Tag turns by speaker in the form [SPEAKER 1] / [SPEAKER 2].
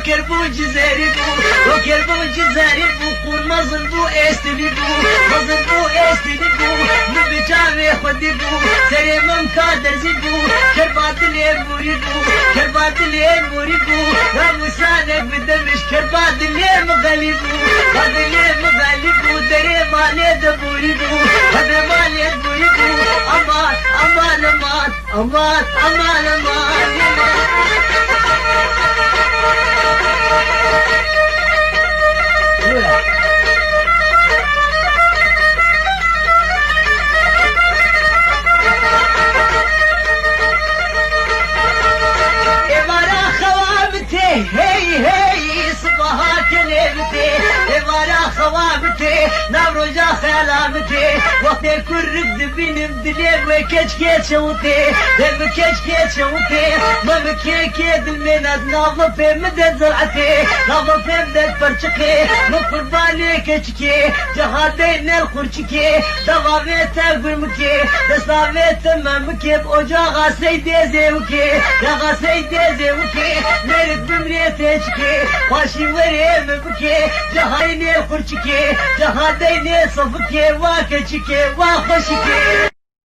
[SPEAKER 1] kerbu cizeri bu, o kerbu cizeri bu, kurmazın bu estili bu, mazın bu estili bu, bu biçare xudi bu, seremam kaderzi bu, kerbadile buri bu, kerbadile buri bu, ramusane bidemiş kerbadile mgali bu, kadile mgali bu, dere male de buri bu, hadi male buri bu, aman aman aman, aman aman aman aman. Hey hey صباحك ليلتي ورا خوابتي نوروجا خلامتي وقت كل رد بين بدلي وكيش كيشوتي دم كيش كيشوتي ما بكي كيد من نظف في مدد زرعتي نظف في مدد فرشكي من قرباني كشكي جهادين الخرشكي دواميت قرمكي دساميت ممكي بأجاغا سيدي زيوكي ياغا سيدي زيوكي نرد بمريتشكي واشي وريم بكي جهايني خرشكي جهاديني صفكي واكشكي واخشكي